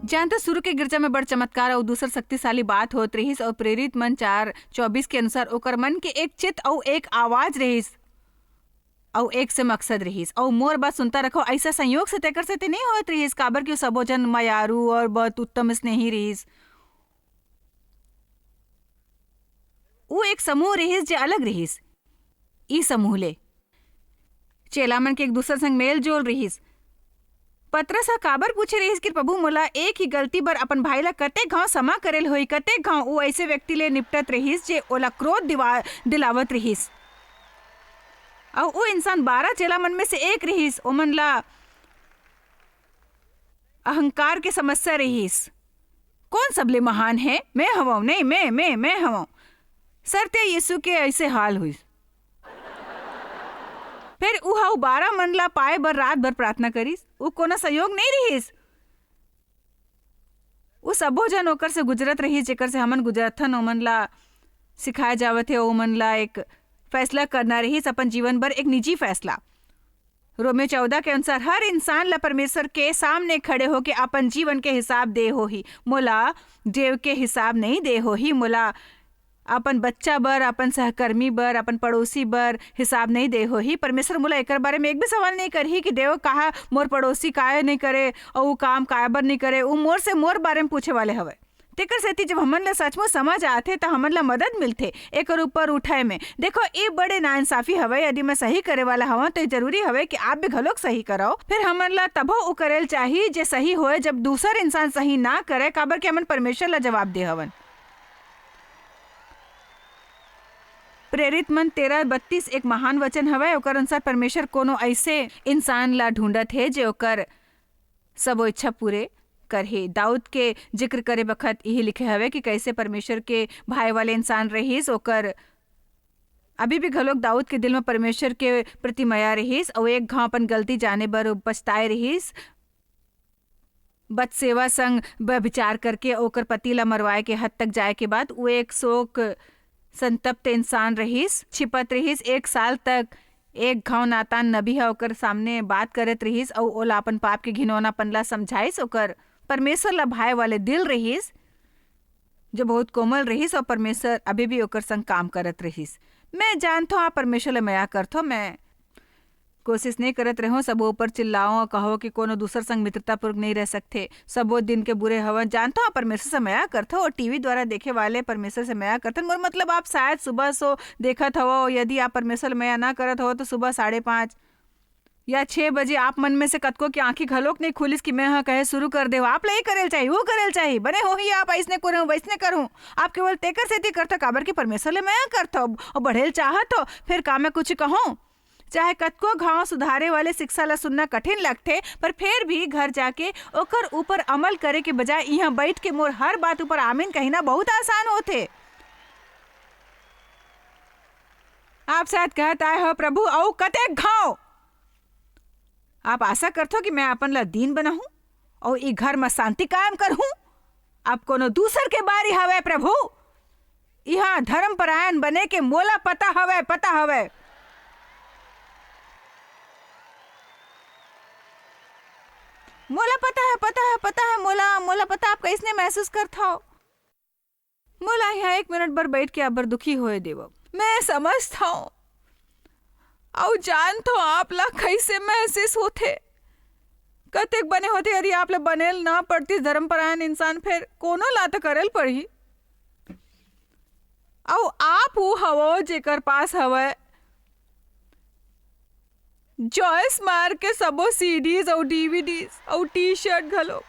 जहाँ तक शुरू के गिरजा में बड़ चमत्कार और दूसर शक्तिशाली बात होत रहीस और प्रेरित मन 4:24 के अनुसार ओकर मन के एक चित और एक आवाज रहीस और एक से मकसद रहीस और मोर बात सुनता रखो। ऐसा संयोग से तेकर से ते नहीं होत रहीस, काबर कि सबो जन मयारू और बहुत उत्तम स्नेही रहीस। वो एक समूह रहीस जे अलग रहीस। ई समूह ले चेला मन के एक दूसरे संग मेल जोल रहीस। पतरस काबर पूछे रहीस कि प्रभु मोला एक ही गलती बर अपन भाई ला कतेक घाव क्षमा करेल होई, कतेक घाव वो ऐसे व्यक्ति ले निपटत रहीस जे ओला क्रोध दिलावत रहीस। और वो इंसान 12 चेला मन में से एक रहीस। ओमन ला अहंकार के समस्या रहीस। कौन सबले महान है? मैं हवं, नहीं मैं हवं। सरते यीशु के ऐसे हाल हुई। फिर उहा 12 मन ला पाए बर रात भर प्रार्थना करीस। वो कोना सहयोग नहीं रहीस। वो सबो जन ओकर से गुजरत रहीस जेकर से हमन गुजरत हन। ओमन ला सिखाए जावत है। ओमन ला एक फैसला करना रहीस अपन जीवन भर, एक निजी फैसला। रोमियो 14 के अनुसार हर इंसान ला परमेश्वर के सामने खड़े होके अपन जीवन के हिसाब दे हो ही। मोला देव के हिसाब नहीं दे हो ही। मोला अपन बच्चा बर, अपन सहकर्मी बर, अपन पड़ोसी बर हिसाब नहीं दे हो ही। परमेश्वर मोला एक बारे में एक भी सवाल नहीं करही कि देव कहा मोर पड़ोसी काय नहीं करे और वो काम काय बर नहीं करे। वो मोर से मोर बारे में पूछे वाले हवे। तेकर सेती जब हमन ला सचमुच समझ आथे तो हमन ला मदद मिलथे एकर ऊपर उठाए में। देखो ये बड़े नाइंसाफी हवे। यदि मैं सही करे वाला हवा तो जरूरी हवे कि आप भी घलोक सही कराओ। फिर हमन ला तभो उ करेल चाहिए जे सही होए जब दूसर इंसान सही ना करे, काबर कि हमन परमेश्वर ला जवाब दे हवन। प्रेरित मन 13:32 एक महान वचन हवे। ओकर अनुसार परमेश्वर कोनो ऐसे इंसान ला ढूंढत है जे ओकर सबो इच्छा पूरे करहे। दाऊद के जिक्र करे बखत यही लिखे हवे कि कैसे परमेश्वर के भाई वाले इंसान रहीस। ओकर अभी भी घलोक दाऊद के दिल में परमेश्वर के प्रति माया रहीस और एक घाव अपन गलती जाने बर पछताए रहीस। बदसेवा संग विचार करके ओकर पति ला मरवाए के हद तक जाए के बाद वो एक शोक संतप्त इंसान रहीस, छिपत रहीस। 1 साल तक एक घाव नातान नबी है ओकर सामने बात करत रहीस और ओला अपन पाप के घिनौनापन ला समझाइस। ओकर परमेश्वर ला भाई वाले दिल रहीस जो बहुत कोमल रहीस और परमेश्वर अभी भी ओकर संग काम करत रहीस। मैं जानता हूँ आप परमेश्वर ला माया करथो। मैं कोशिश नहीं करत रहो सबो ऊपर चिल्लाओ कहो कि कोनो दूसर संग मित्रतापूर्वक नहीं रह सकते। सबो दिन के बुरे हवन जानता हूँ परमेश्वर से माया करथो और टीवी द्वारा देखे वाले परमेश्वर से माया करथन। मोर मतलब आप शायद सुबह सो देखत हो। यदि आप परमेश्वर माया ना करत हो तो सुबह 5:30 या 6 बजे आप मन में से कतको की आंखी घलोक नहीं खुलिस कि मैं हाँ कहे शुरू कर दे। आप ला करेल चाहिए, वो करेल चाहिए, बने हो ही आप ऐसने करूँ वैसने करूँ। आप केवल तेकर सेती करता काबर की परमेश्वर ले माया करथो और बढ़ेल चाहत हो। फिर का मैं कुछ कहूँ? चाहे कतको घाव सुधारे वाले शिक्षा ला सुनना कठिन लगते, पर फिर भी घर जाके ओकर ऊपर अमल करे के बजाय यहाँ बैठ के मोर हर बात ऊपर आमीन कहना बहुत आसान होते। आप शायद कहत आए हो प्रभु औ कतेक घाव। आप आशा करथो कि मैं अपन ला दीन बनाऊं और ई घर में शांति कायम करूं। आप कोनो दूसर के बारी हवे प्रभु। यहाँ धर्मपरायण बने के मोला पता हवे। मोला पता है मोला पता आप कैसने महसूस करता हो। मोला यहाँ 1 मिनट बर बैठ के अबर दुखी होए देव। मैं समझता हूँ और जानता हूँ आप ला कैसे महसूस होते। कतेक बने होते यदि आप ला बनेल ना पड़ती धर्मपरायण इंसान फिर कोनो ला तो करेल पड़ी। और आप वो हवो जेकर पास हवे जॉयस मार के सबो सीडीज और डीवीडीज और टी शर्ट घलो।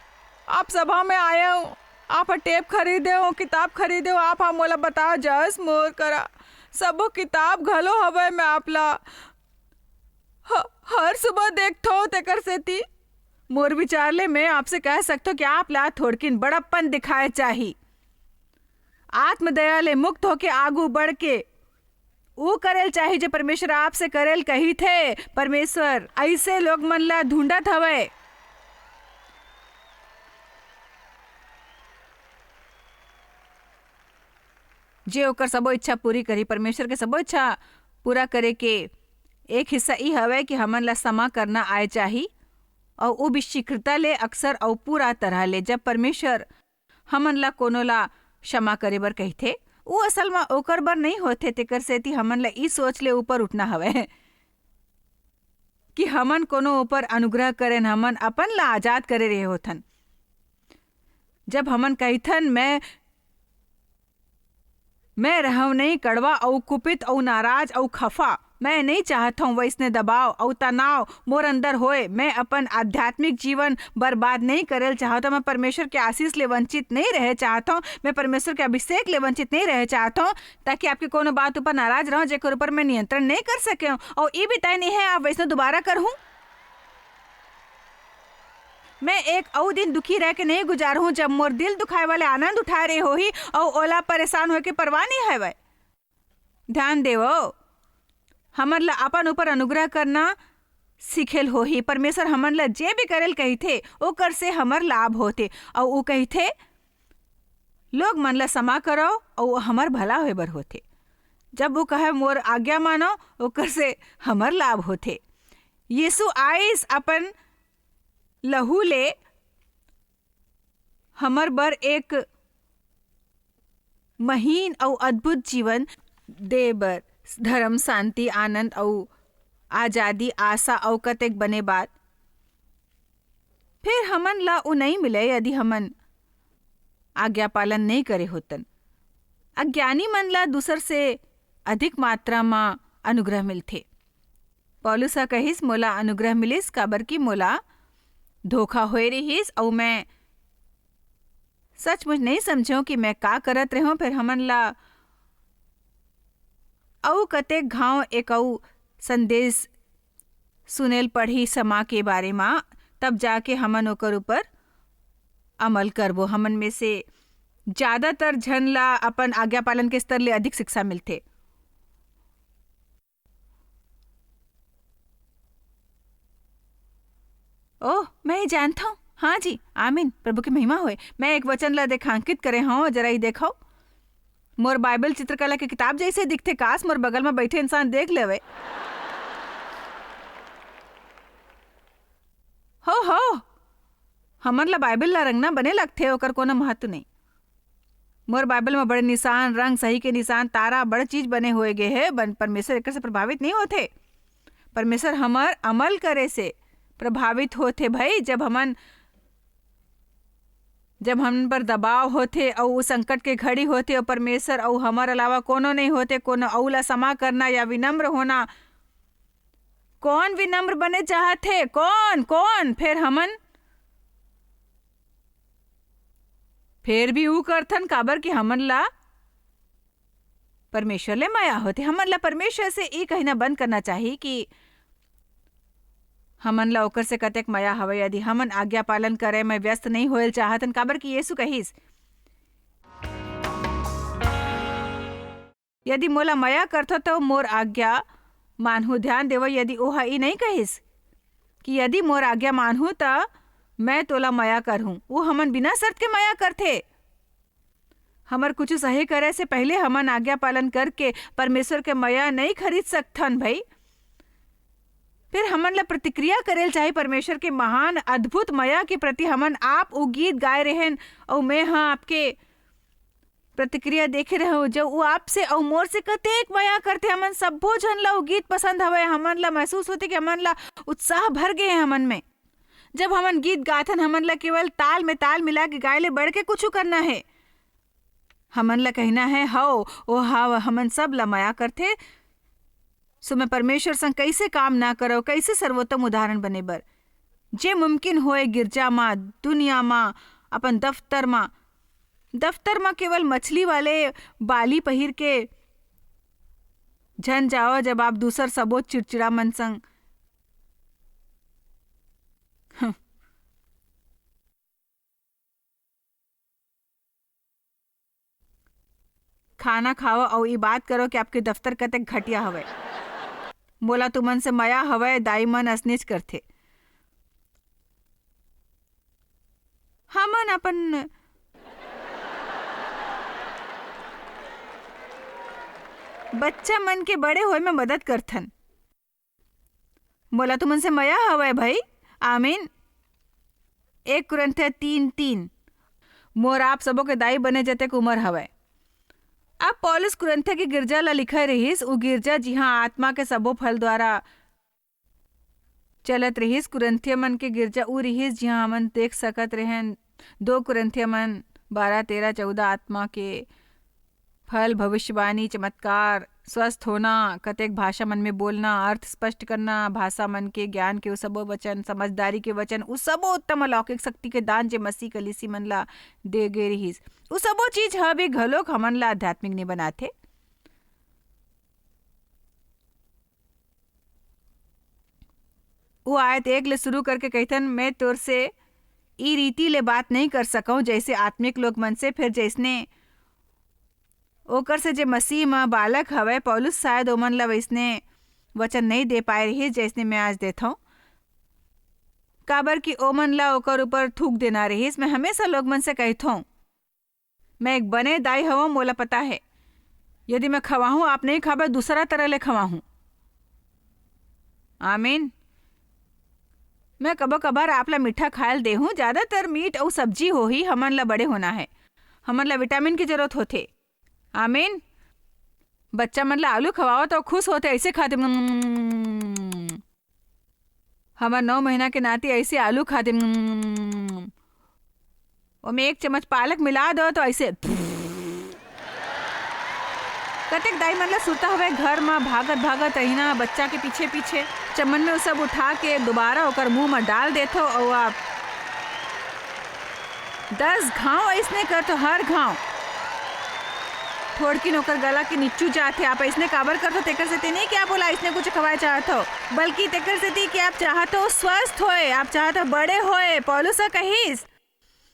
आप सभा में आए हो, आप टेप खरीदे हो, किताब खरीदे हो। आप हम मोला बताओ जॉयस मोर करा सबो किताब घलो हवे। मैं आप ला हर सुबह देखता हूँ तेकर सेती। मोर विचार ले मैं आपसे कह सकता हूँ कि आप ला थोड़किन बड़प्पन दिखाए चाहिए। आत्मदया ले मुक्त होके आगू बढ़ के वो करेल चाहिए जो परमेश्वर आपसे करेल कही थे। परमेश्वर ऐसे लोग मन ला ढूंढत हवे। जे ओकर सबो इच्छा पूरी करी। परमेश्वर के सबो इच्छा पूरा करे के एक हिस्सा ई हवे कि हमन ला क्षमा करना आए चाहिए और वो भी शीघ्रता ले, अक्सर और पूरा तरह ले। जब परमेश्वर हमन ला कोनो ला क्षमा करे बर कहथे, वो असल में ओकर बर नहीं होते। तेकर सेती हमन ला ई सोच ले ऊपर उठना हवे कि हमन कोनो ऊपर अनुग्रह करेन, हमन अपन ला आजाद करे रहे होथन। जब हमन कहथन मैं रहूं नहीं कड़वा और कुपित और नाराज और खफा, मैं नहीं चाहता हूँ वैसने दबाव और तनाव मोर अंदर होए। मैं अपन आध्यात्मिक जीवन बर्बाद नहीं करल चाहता। मैं परमेश्वर के आशीष ले वंचित नहीं रह चाहता हूँ। मैं परमेश्वर के अभिषेक ले वंचित नहीं रह चाहता हूँ, ताकि आपके कोनो बात ऊपर नाराज रहूं जेकर ऊपर मैं नियंत्रण नहीं कर सके हूँ। और ये भी तय नहीं है आप वैसने दोबारा करहूँ। मैं एक और दिन दुखी रह के नहीं गुजारूँ जब मोर दिल दुखाए वाले आनंद उठा रहे हो ही और ओला परेशान होके परवाह नहीं है। वह ध्यान देवो, हमन ला अपन ऊपर अनुग्रह करना सिखेल हो ही। परमेश्वर हमन ला जे भी करेल कही थे ओकर से हमर लाभ होते। और वो कही थे लोग मन ला क्षमा करो और हमर भला होए बर होते। जब वो कहे मोर आज्ञा मानो, ओकर से हमर लाभ होते। यीशु आइस अपन लहू ले हमर बर एक महीन और अद्भुत जीवन दे बर, धर्म, शांति, आनंद और आजादी, आशा और कतेक बने बात। फिर हमन ला उ नहीं मिले यदि हमन आज्ञा पालन नहीं करे होतन। अज्ञानी मन ला दूसर से अधिक मात्रा में अनुग्रह मिलथे। पौलुस कहिस मोला अनुग्रह मिलिस काबर की मोला धोखा होए रहिस और मैं सचमुच नहीं समझो कि मैं का करत रहूं। फिर हमन ला औ कतेक घाव एक संदेश सुनेल पढ़ी समा के बारे में, तब जाके हमन ओकर ऊपर अमल करबो। हमन में से ज्यादातर जन ला अपन आज्ञा पालन के स्तर ले अधिक शिक्षा मिलथे। ओह, मैं ही जानता हूँ। हाँ जी, आमीन, प्रभु की महिमा होए। मैं एक वचन ला देखांकित करे हूँ, जरा ही देखो। मोर बाइबल चित्रकला की किताब जैसे दिखते। काश मोर बगल में बैठे इंसान देख लेवे। हो हमन ला बाइबल ला रंगना बने लगथे, ओकर कोनो महत्व नहीं। मोर बाइबल में बड़े निशान, रंग सही के निशान, तारा, बड़ चीज बने हुए गे है। परमेश्वर एक से प्रभावित नहीं होते। परमेश्वर हमर अमल करे से प्रभावित होते भाई। जब हमन पर दबाव होते और उस संकट के घड़ी होते और परमेश्वर और हमारे अलावा कोनो नहीं होते, कोनो औला क्षमा करना या विनम्र होना। कौन विनम्र बने चाहते? कौन फिर भी ऊ करथन काबर कि हमन ला परमेश्वर ले माया होते। हमन ला परमेश्वर से ई कहना बंद करना चाहिए कि हमन ला ओकर से कतेक माया हवे। यदि हमन आज्ञा पालन करे में व्यस्त नहीं होएल चाहतन, काबर कि यीशु कहिस यदि मोला माया करथो तो मोर आज्ञा मानहु। ध्यान देव, यदि ओहा ई नहीं कहिस कि यदि मोर आज्ञा मानहु त मैं तोला माया करहूं। वो हमन बिना शर्त के माया करथे। हमर कुछ सही करे से पहले हमन आज्ञा पालन करके परमेश्वर के माया नहीं खरीद सकथन भाई। फिर हमन ला प्रतिक्रिया करेल चाहे परमेश्वर के महान अद्भुत माया के प्रति। हमन आप वो गीत गाए रहें और मैं हाँ आपके प्रतिक्रिया देखे रहे जो वो आपसे और मोर से कतेक माया करते। हमन सब्बो जन ला वो गीत पसंद हवे। हमन ला महसूस होते कि हमन ला उत्साह भर गए हैं हमन में। जब हमन गीत गाथन हमन ला केवल ताल में ताल मिला के गाए ले बढ़ के कुछ करना है। हमन ला कहना है हाओ ओ हाव हमन सब ला माया करते। सो मैं परमेश्वर संग कैसे काम ना करो, कैसे सर्वोत्तम उदाहरण बने बर जे मुमकिन होए। गिरजा माँ, दुनिया माँ, अपन दफ्तर माँ केवल मछली वाले बाली पहिर के झन जाओ जब आप दूसर सबो चिड़चिड़ा मन संग खाना खाओ और ये बात करो कि आपके दफ्तर कतक घटिया हवे। मोला तुमन से माया हवे, दाई मन असनेच करथे। हमन अपन बच्चा मन के बड़े होए में मदद करथन। मोला तुमन से माया हवे भाई। आमीन। 1 कुरिन्थिया 3:3 मोर आप सबो के दाई बने जतेक उमर हवय। अब पौलुस कुरिन्थिया की गिरजा ला लिखा रहीस, उ गिरजा जिहाँ आत्मा के सबो फल द्वारा चलत रहीस। कुरिन्थिया मन के गिरजा उ रहीस जिहाँ हमन देख सकत रहें 2 कुरिन्थिया मन 12-13-14 आत्मा के फल, भविष्यवाणी, चमत्कार, स्वस्थ होना, कतेक भाषा मन में बोलना, अर्थ स्पष्ट करना, भाषा मन के ज्ञान के सबो वचन, समझदारी के वचन, उ सबो उत्तम अलौकिक शक्ति के दान जे मसीह कलीसी मन ला दे गे रहीस। उ सबो चीज ह भी घलोक हमन ला आध्यात्मिक नहीं बनाथे। वो आयत 1 ले शुरू करके कहथन, मैं तोर से ई रीति ले बात नहीं कर सकूं जैसे आत्मिक लोग मन से, फिर जैसने ओकर से जे मसीह में बालक हवे। पौलुस शायद ओमन ला वैसने वचन नहीं दे पाए रही जैसने मैं आज देता हूँ, काबर कि ओमन ला ओकर ऊपर थूक देना रहीस। मैं हमेशा लोग मन से कहता हूँ, मैं एक बने दाई हूँ, मोला पता है यदि मैं खवाहूँ आप नहीं खाबे, दूसरा तरह ले खवाहूँ। आमीन। मैं कबो कभार आप ला मीठा खायल दे हूँ, ज्यादातर मीट और सब्जी हो ही। हमन ला बड़े होना है, हमन ला विटामिन की जरूरत होथे। आमीन। बच्चा मन ला आलू खवाओ तो खुश होते, ऐसे खाते। हमार 9 महीना के नाती ऐसे आलू खाते, और 1 चम्मच पालक मिला दो तो ऐसे। कतेक दाई मन ला सुरता हवे घर में भागत भागत रहीना बच्चा के पीछे पीछे, चम्मन में सब उठा के दोबारा ओकर मुंह में डाल देथो, और आप 10 घाव ऐसने कर तो हर घाव थोड़की नौकर गला के नीचू जाते। आप ऐसने काबर करते तेकर से नहीं कि आप बोला इसने कुछ खवाए चाहत हो, बल्कि तेकर से कि आप चाहते हो स्वस्थ होए, आप चाहते हो बड़े होए। पौलुस कहीस,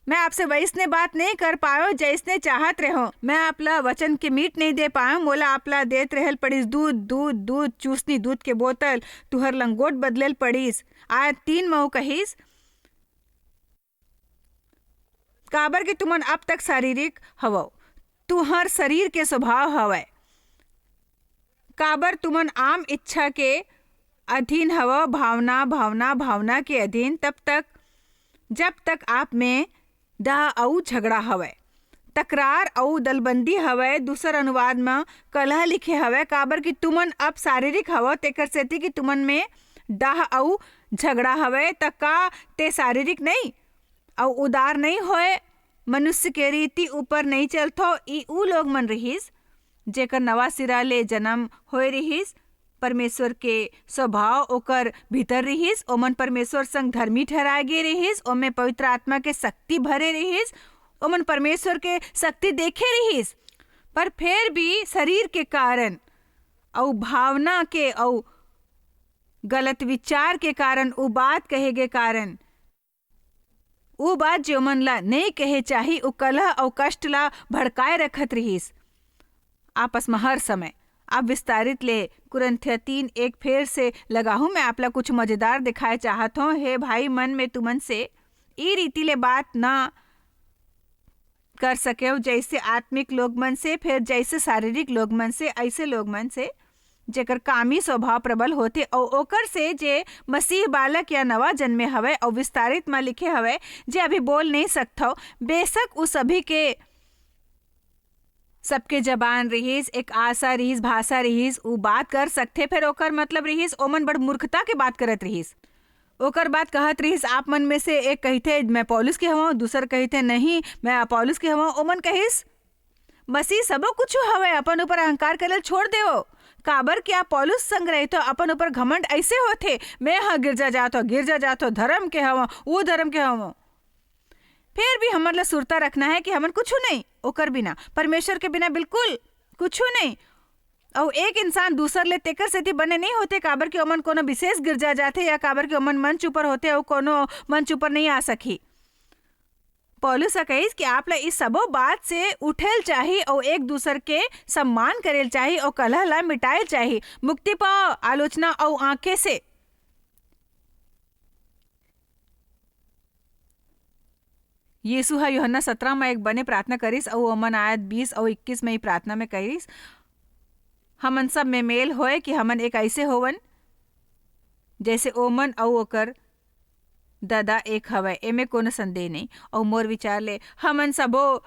मैं आपसे वैसने बात नहीं कर पायो जैसने चाहत रहो। मैं आपला वचन के मीट नहीं दे पायो, मोला आपला देत रहल पड़ीस दूध दूध दूध, चूसनी दूध के बोतल, तुहर लंगोट बदलेल पड़ीस। आयत 3 में कहीस, काबर कि तुमन अब तक शारीरिक हवो, तुहर शरीर के स्वभाव हवय। काबर तुमन आम इच्छा के अधीन हवो, भावना भावना भावना के अधीन, तब तक जब तक आप में डाह और झगड़ा हवय, तकरार और दलबंदी हवय। दूसर अनुवाद में कलह लिखे हवय, काबर कि तुमन अब शारीरिक हवो, तेकर सेती कि तुमन में डाह और झगड़ा हवय। तक का ते शारीरिक नहीं और उदार नहीं होए, मनुष्य के रीति ऊपर नहीं चलथो। ई उ लोग मन रहीस जेकर नवा सिरा ले जन्म होए रहीस, परमेश्वर के स्वभाव ओकर भीतर रहीस, ओमन परमेश्वर संग धर्मी ठहराए गे रहीस, ओमे पवित्र आत्मा के शक्ति भरे रहीस, ओमन परमेश्वर के शक्ति देखे रहीस। पर फिर भी शरीर के कारण और भावना के और गलत विचार के कारण, उ बात कहे के कारण, वो बात जो मन ला नहीं कहे चाही, उ कलह और कष्ट ला भड़काए रखत रहीस आपस में हर समय। अब विस्तारित ले कुरिन्थिया 3:1 फेर से लगा हूँ। मैं आपला कुछ मजेदार दिखाए चाहत हूँ। हे भाई मन में तुमन से ई रीति ले बात ना कर सके जैसे आत्मिक लोग मन से, फिर जैसे शारीरिक लोग मन से, ऐसे लोग मन से जेकर कामी स्वभाव प्रबल होते, और ओकर से जे मसीह बालक या नवा जन्मे हवे और विस्तारित में लिखे हवे जे अभी बोल नहीं सकता। बेशक उस सभी के सबके जबान रहीस, एक आशा रहीस, भाषा रहीस, उ बात कर सकते, फिर ओकर मतलब रहीस ओमन बड़ मूर्खता के बात करत रहीस। ओकर बात कहत रहीस, आप मन में से एक कहते मैं पौलुस के हवं, दूसर कहते नहीं मैं अपोलोस के हवं। ओमन कहिस मसीह सबो कुछ हवे, अपन ऊपर अहंकार करल छोड़ देओ। काबर क्या पौलुस संग रहे तो अपन ऊपर घमंड ऐसे होते, मैं हाँ गिरजा जातो धर्म के हवं, वो धर्म के हवं। फिर भी हमन ला सुरता रखना है कि हमन कुछ नहीं, ओकर बिना, परमेश्वर के बिना बिल्कुल कुछ नहीं। और एक इंसान दूसर ले तेकर सेती बने नहीं होते, काबर के ओमन कोनो विशेष गिरजा जाते या काबर के ओमन मंच ऊपर होते और कोनो मंच ऊपर नहीं आ सकी। पौलुस कहिस कि आप ला इस सबो बात से उठेल चाहिए और एक दूसर के सम्मान करेल चाहिए और कलह ला मिटाएल चाहिए। मुक्ति पाओ आलोचना और आंखें से। यीशु हा यूहन्ना 17 में एक बने प्रार्थना करिस और ओमन आयत 20 और 21 में ही प्रार्थना में कहिस, हमन सब में मेल होए कि हमन एक ऐसे होवन जैसे ओमन और ओकर दादा एक हवय, एमे कोनो संदेह नहीं। और मोर विचार ले हमन सबो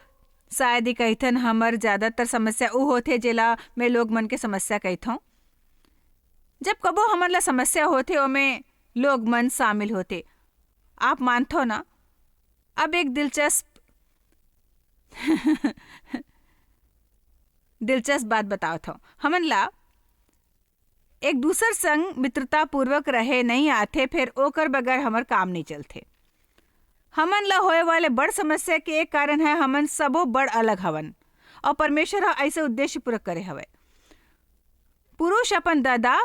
शायद ही कहिथन हमर ज्यादातर समस्या उ होथे जेला मैं लोग मन के समस्या कहिथों। जब कबो हमन ला समस्या होथे ओमे लोग मन शामिल होते। आप मानथो ना? अब एक दिलचस्प दिलचस्प बात बताओ थो। हमन ला एक दूसर संग मित्रता पूर्वक रहे नहीं आथे, फिर ओकर बगैर हमर काम नहीं चलथे। हमन ला होए वाले बड़ समस्या के एक कारण है हमन सबो बड़ अलग हवन और परमेश्वर हा ऐसे उद्देश्य पूरा करे हवे। पुरुष अपन दादा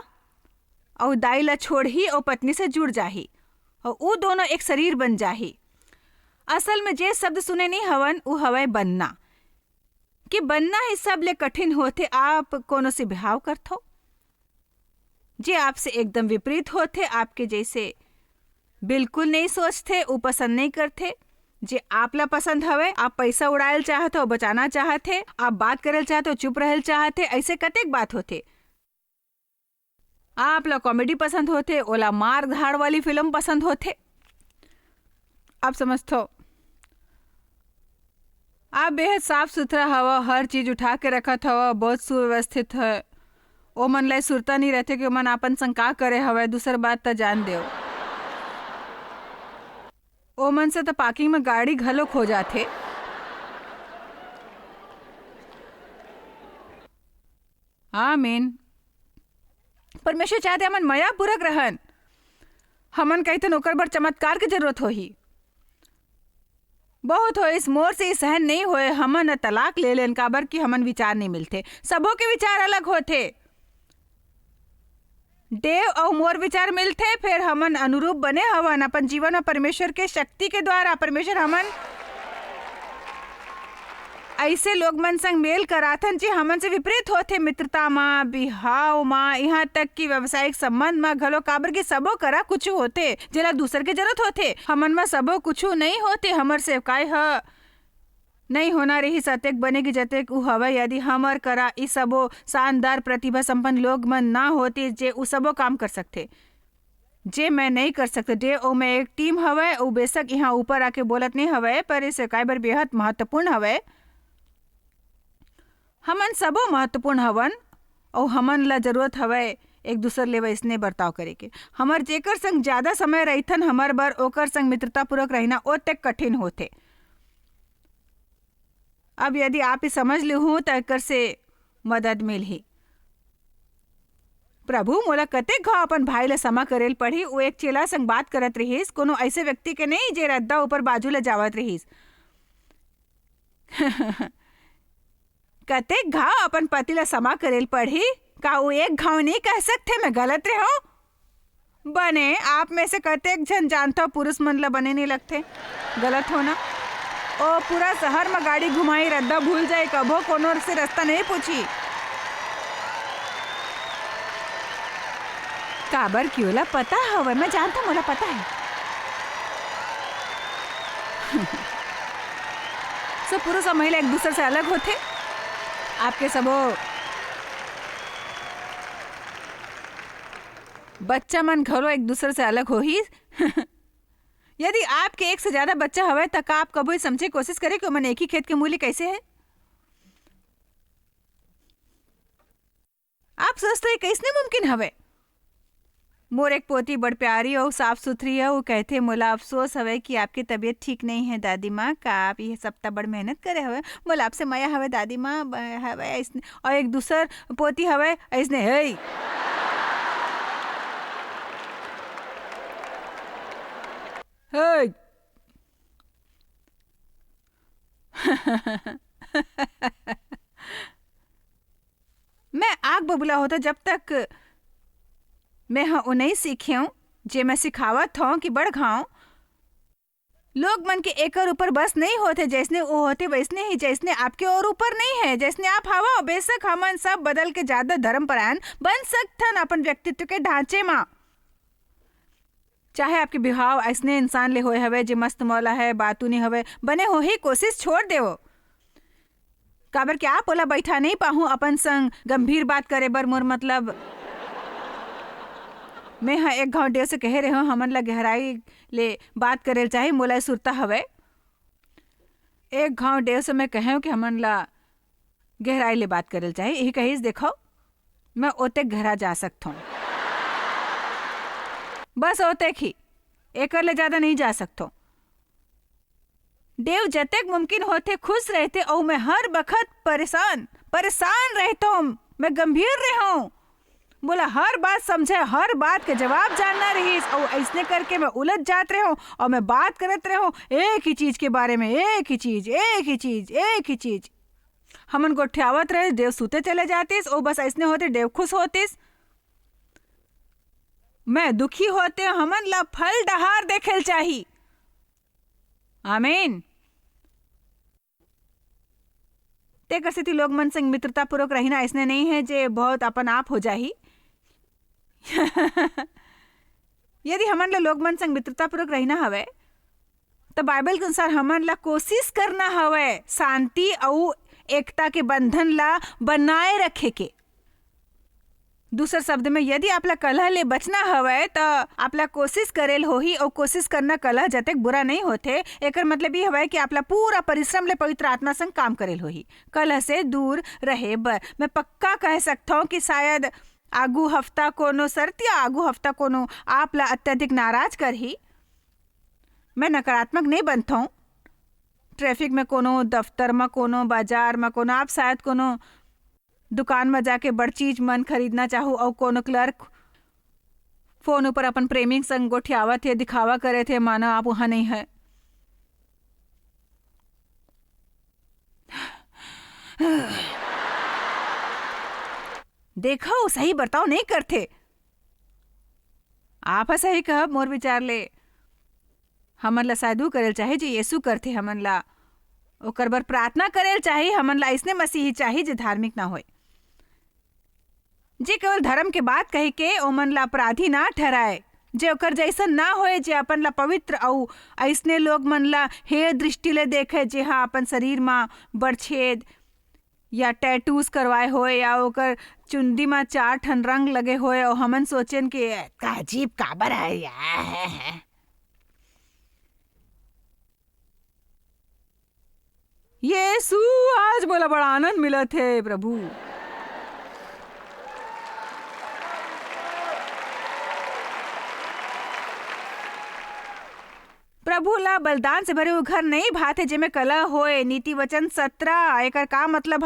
और दाई ला छोड़ ही और पत्नी से जुड़ जाही और वो दोनों एक शरीर बन जाही। असल में जे शब्द सुने नहीं हवन वो हवे बनना, कि बनना ही सब ले कठिन होते। आप कोनो से बिहाव करथो जे आपसे एकदम विपरीत होते, आपके जैसे बिल्कुल नहीं सोचते, वो पसंद नहीं करते। जे आप ला पसंद हवे, आप पैसा उड़ायल चाहते हो, बचाना चाहते, आप बात करल चाहते हो, चुप रहल चाहते, ऐसे कतेक बात होते। आप ला कॉमेडी पसंद होते, ओला मार धाड़ वाली फिल्म पसंद होते। आप समझते हो आप बेहद साफ सुथरा हवा, हर चीज उठा के रखत हवा, बहुत सुव्यवस्थित है। ओ मन ला सुरता नहीं रहते कि मन आपन संग का करे हवे। दूसर बात तो जान देव, ओ मन से तो पार्किंग में गाड़ी घलो खो जाथे। आमीन। परमेश्वर चाहते हमन मया पूरक रहन। हमन कहते ओकर बर चमत्कार की जरूरत होही। बहुत हो इस मोर से सहन नहीं होए, हमन तलाक ले लेन काबर कि हमन विचार नहीं मिलते। सबों के विचार अलग होते। देव और मोर विचार मिलते, फिर हमन अनुरूप बने हवन अपन जीवन और परमेश्वर के शक्ति के द्वारा। परमेश्वर हमन ऐसे लोग मन संग मेल कराथन जी हमन से विपरीत होते। मित्रता माँ, बिहाव माँ, यहाँ तक कि व्यवसायिक संबंध माँ घलो, काबर के सबो करा कुछ होते जेला दूसर के जरूरत होते। हमन में सबो कुछ नहीं होते। हमर से काय ह नहीं होना रही सतेक बनेगी जतेक उ हवे। यदि हमर करा ई सबो शानदार प्रतिभा संपन्न लोग मन ना होते जे उ सबो काम कर सकते जे मैं नहीं कर सकते। डे ओ में एक टीम हवे, उ बेशक यहाँ ऊपर आके बोलत नहीं हवे, पर इसे काय बर बेहद महत्वपूर्ण हवे। हमन सबो महत्वपूर्ण हवन और हमन ला जरूरत हवे एक दूसर ले वैसने बर्ताव करे के। हमर जेकर संग ज्यादा समय रहिथन हमर बर ओकर संग मित्रता पूर्वक रहना ओतेक कठिन होते। अब यदि आप ही समझ लूँ तो एकर से मदद मिलही। प्रभु मोला कतेक घाव अपन भाई ला समा करेल पढ़ी। वो एक चेला संग बात करत रहीस, कोनो ऐसे व्यक्ति के नहीं जे रद्दा ऊपर बाजू ले जावत रहीस। कतेक घाव अपन पति ला समा करेल पढ़ी, का वो एक घाव नहीं कह सकते मैं गलत रहे हो। बने आप में से कतेक जन जानता पुरुष मन ला बने नहीं लगते गलत होना। ओ पूरा शहर में गाड़ी घुमाई, रद्दा भूल जाए, कभो कोनो से रास्ता नहीं पूछी। काबर क्यों ला पता हवे, मैं जानता मोला पता है। सो पुरुष और महिला एक दूसरे से अलग होते। आपके सबो बच्चा मन घरो एक दूसरे से अलग हो ही। यदि आपके एक से ज्यादा बच्चा हवे तक आप कभी समझे कोशिश करें कि मन एक ही खेत के मूल्य कैसे है। आप सोचते हैं कैसने मुमकिन हवे। मोर एक पोती बड़ प्यारी और साफ सुथरी है। वो कहते मोला अफसोस हवे कि आपकी तबीयत ठीक नहीं है दादी माँ, का आप ये सप्ताह बड़ मेहनत करे हवे। मोला आपसे माया हवे दादी माँ हवे ऐसने। और एक दूसर पोती हवे ऐसने है। मैं आग बबूला होता जब तक मैं हाँ उन्हें सीखी हूँ जे मैं सिखावत हूँ कि बड़ घाव लोग मन के एकर ऊपर बस नहीं होते। जैसने वो होते वैसने ही, जैसने आपके और ऊपर नहीं है। जैसने आप हवा बेशक हमन सब बदल के ज्यादा धर्मपरायण बन सकथन अपन व्यक्तित्व के ढांचे में। चाहे आपके बिहाव ऐसने इंसान ले होए हवे जे मस्त मौला है, बातू नहीं हवे, बने हो ही कोशिश छोड़ देवो। काबर के आप ओला बैठा नहीं पाहूँ अपन संग गंभीर बात करे बर। मोर मतलब मैं हाँ एक घाव देव से कह रहे हो हमन ला गहराई ले बात करे चाहे मोला सुरता हवे। एक घाव देव से मैं कहे कि हमन ला गहराई ले बात करे चाहे, यही कहीस देखो मैं ओते घरा जा सकता हूँ, बस ओते ही, एक ले ज्यादा नहीं जा सकता। देव जतेक मुमकिन होते खुश रहते और मैं हर बखत परेशान रहता हूँ, मैं गंभीर रहा हूँ। बोला हर बात समझे, हर बात के जवाब जानना रहीस और ऐसने करके मैं उलझ जात रहे हूँ और मैं बात करत रहे हूँ एक ही चीज के बारे में, एक ही चीज। हमन गोठियावत रहे, देव सूते चले जातीस और बस ऐसने होते देव खुश होतीस, मैं दुखी होते, हमन ला फल डहार देखेल चाहिए। आमीन। ते कर लोग मन संग मित्रता पूर्वक रहना ऐसने नहीं है जे बहुत अपन आप हो जाही। यदि हमन ला लोग मन संग मित्रता पूर्वक रहना हवे तो बाइबल के अनुसार हमन ला कोशिश करना हवे शांति और एकता के बंधन ला बनाए रखे के। दूसरे शब्द में यदि आपला कलह ले बचना हवे तो आपला कोशिश करेल होही, और कोशिश करना कलह जतक बुरा नहीं होते, एकर मतलब ये हवे कि आपला पूरा परिश्रम ले पवित्र आत्मा संग काम करेल होही कलह से दूर रहे बर। मैं पक्का कह सकता हूँ कि शायद आगू हफ्ता कोनो शर्त या आगू हफ्ता कोनो आपला अत्यधिक नाराज कर ही। मैं नकारात्मक नहीं बनता हूँ, ट्रैफिक में कोनो, दफ्तर में कोनो, बाजार में कोनो, आप शायद कोनो दुकान में जाके बड़ चीज मन खरीदना चाहूँ और कोनो क्लर्क फोन ऊपर अपन प्रेमी संग गोठियावत थे, दिखावा करे थे माना आप वहां नहीं है। देखो सही बर्ताव नहीं करते आप, सही कह मोर विचार ले हमन ला साधु करेल चाहे जे यीशु करते, हमन ला ओकर बर प्रार्थना करेल चाहे, हमन ला इसने मसीही चाहे जे धार्मिक ना होए, जे केवल धर्म के बात कही के ओमन ला अपराधी ना ठहराए, जे ओकर जैसन ना होए, जे अपन ला पवित्र और ऐसने लोग मन ला हे दृष्टि ले देखे जे हाँ अपन शरीर में बड़छेद या टैटूज करवाए होए या ओकर चुंडी में 4 ठन रंग लगे होए और हमन सोचेन कि का अजीब काबर है यार। यीशु आज बोला बड़ा आनंद मिला थे प्रभु। प्रभु ला बलिदान से भरे हुए घर नहीं भाते जेमे कलह होए। नीति वचन 17 एकर का मतलब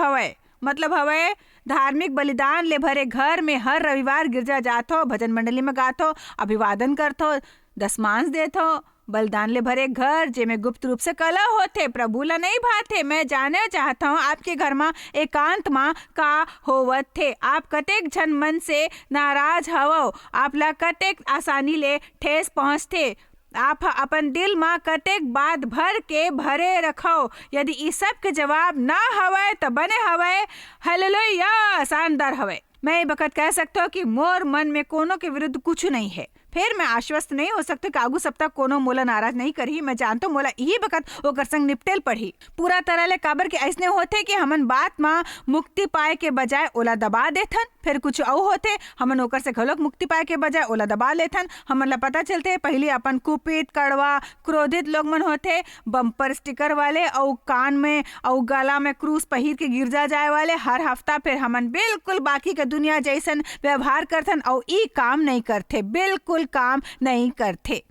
हवे धार्मिक बलिदान ले भरे घर में हर रविवार गिरजा जाथो, भजन मंडली में गाथो, अभिवादन करथो, दशमांश देथो। बलिदान ले भरे घर जेमे गुप्त रूप से कलह होते प्रभु ला नहीं भाते। मैं जानना चाहता हूँ आपके घर में एकांत में का होवत थे, आप कतेक झन मन से नाराज हवो, आप ला कतेक आसानी ले ठेस पहुँचते, आप अपन दिल में कतेक बात भर के भरे रखो। यदि इस सब के जवाब ना हवे तो बने हवे हालेलुया शानदार हवे। मैं ये बखत कह सकता हूँ कि मोर मन में कोनो के विरुद्ध कुछ नहीं है। फिर मैं आश्वस्त नहीं हो सकता कि आगू सप्ताह कोनो मोला नाराज नहीं करी। मैं जानता हूँ मोला यही बखत ओकर संग निपटेल पड़ी पूरा तरह ले काबर के ऐसने होते कि हमन बात में मुक्ति पाए के बजाय ओला दबा देथन। फिर कुछ और होते हमन ओकर से घलोक मुक्ति पाए के बजाय ओला दबा लेथन। हमन ला पता चलते पहले अपन कुपित कड़वा क्रोधित लोग मन होते बम्पर स्टिकर वाले और कान में और गला में क्रूस पहिर के गिरजा जाए वाले हर हफ्ता। फिर हमन बिल्कुल बाकी के दुनिया जैसन व्यवहार करथन और ई काम नहीं करते, बिल्कुल काम नहीं करते।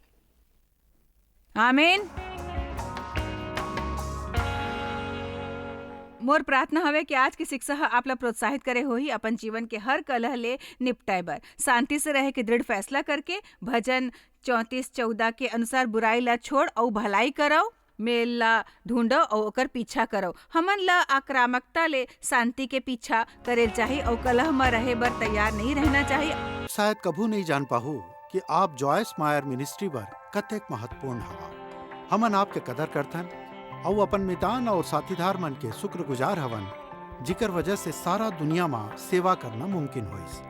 आमीन। मोर प्रार्थना हवे कि आज की शिक्षा आपला प्रोत्साहित करे होही अपन जीवन के हर कलह ले निपटाए बर, शांति से रहे के दृढ़ फैसला करके भजन 34:14 के अनुसार बुराई ला छोड़ और भलाई करो, मेल ला ढूंढो और ओकर पीछा करो। हमन ला आक्रामकता ले शांति के पीछा करे चाहिए और कलह में रहे बर तैयार नहीं रहना चाहिए। शायद कभू नहीं जान पाहू कि आप जॉयस मायर मिनिस्ट्री बर कतेक महत्वपूर्ण हवा। हमन आपके कदर करथन और अपन मितान और साथीदार मन के शुक्रगुजार हवन, जिकर वजह से सारा दुनिया में सेवा करना मुमकिन होइस।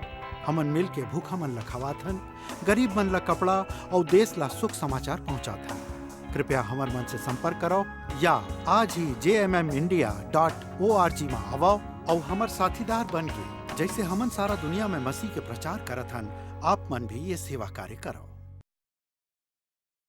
हमन मिल के भूखा मन ला खवाथन, गरीब मन ला कपड़ा और देश ला सुख समाचार पहुंचाथन। कृपया हमर मन से संपर्क करो या आज ही jmmindia.org में आओ और हमर साथीदार बन के जैसे हमन सारा दुनिया में मसीह के प्रचार करत हन, आप मन भी ये सेवा कार्य करो।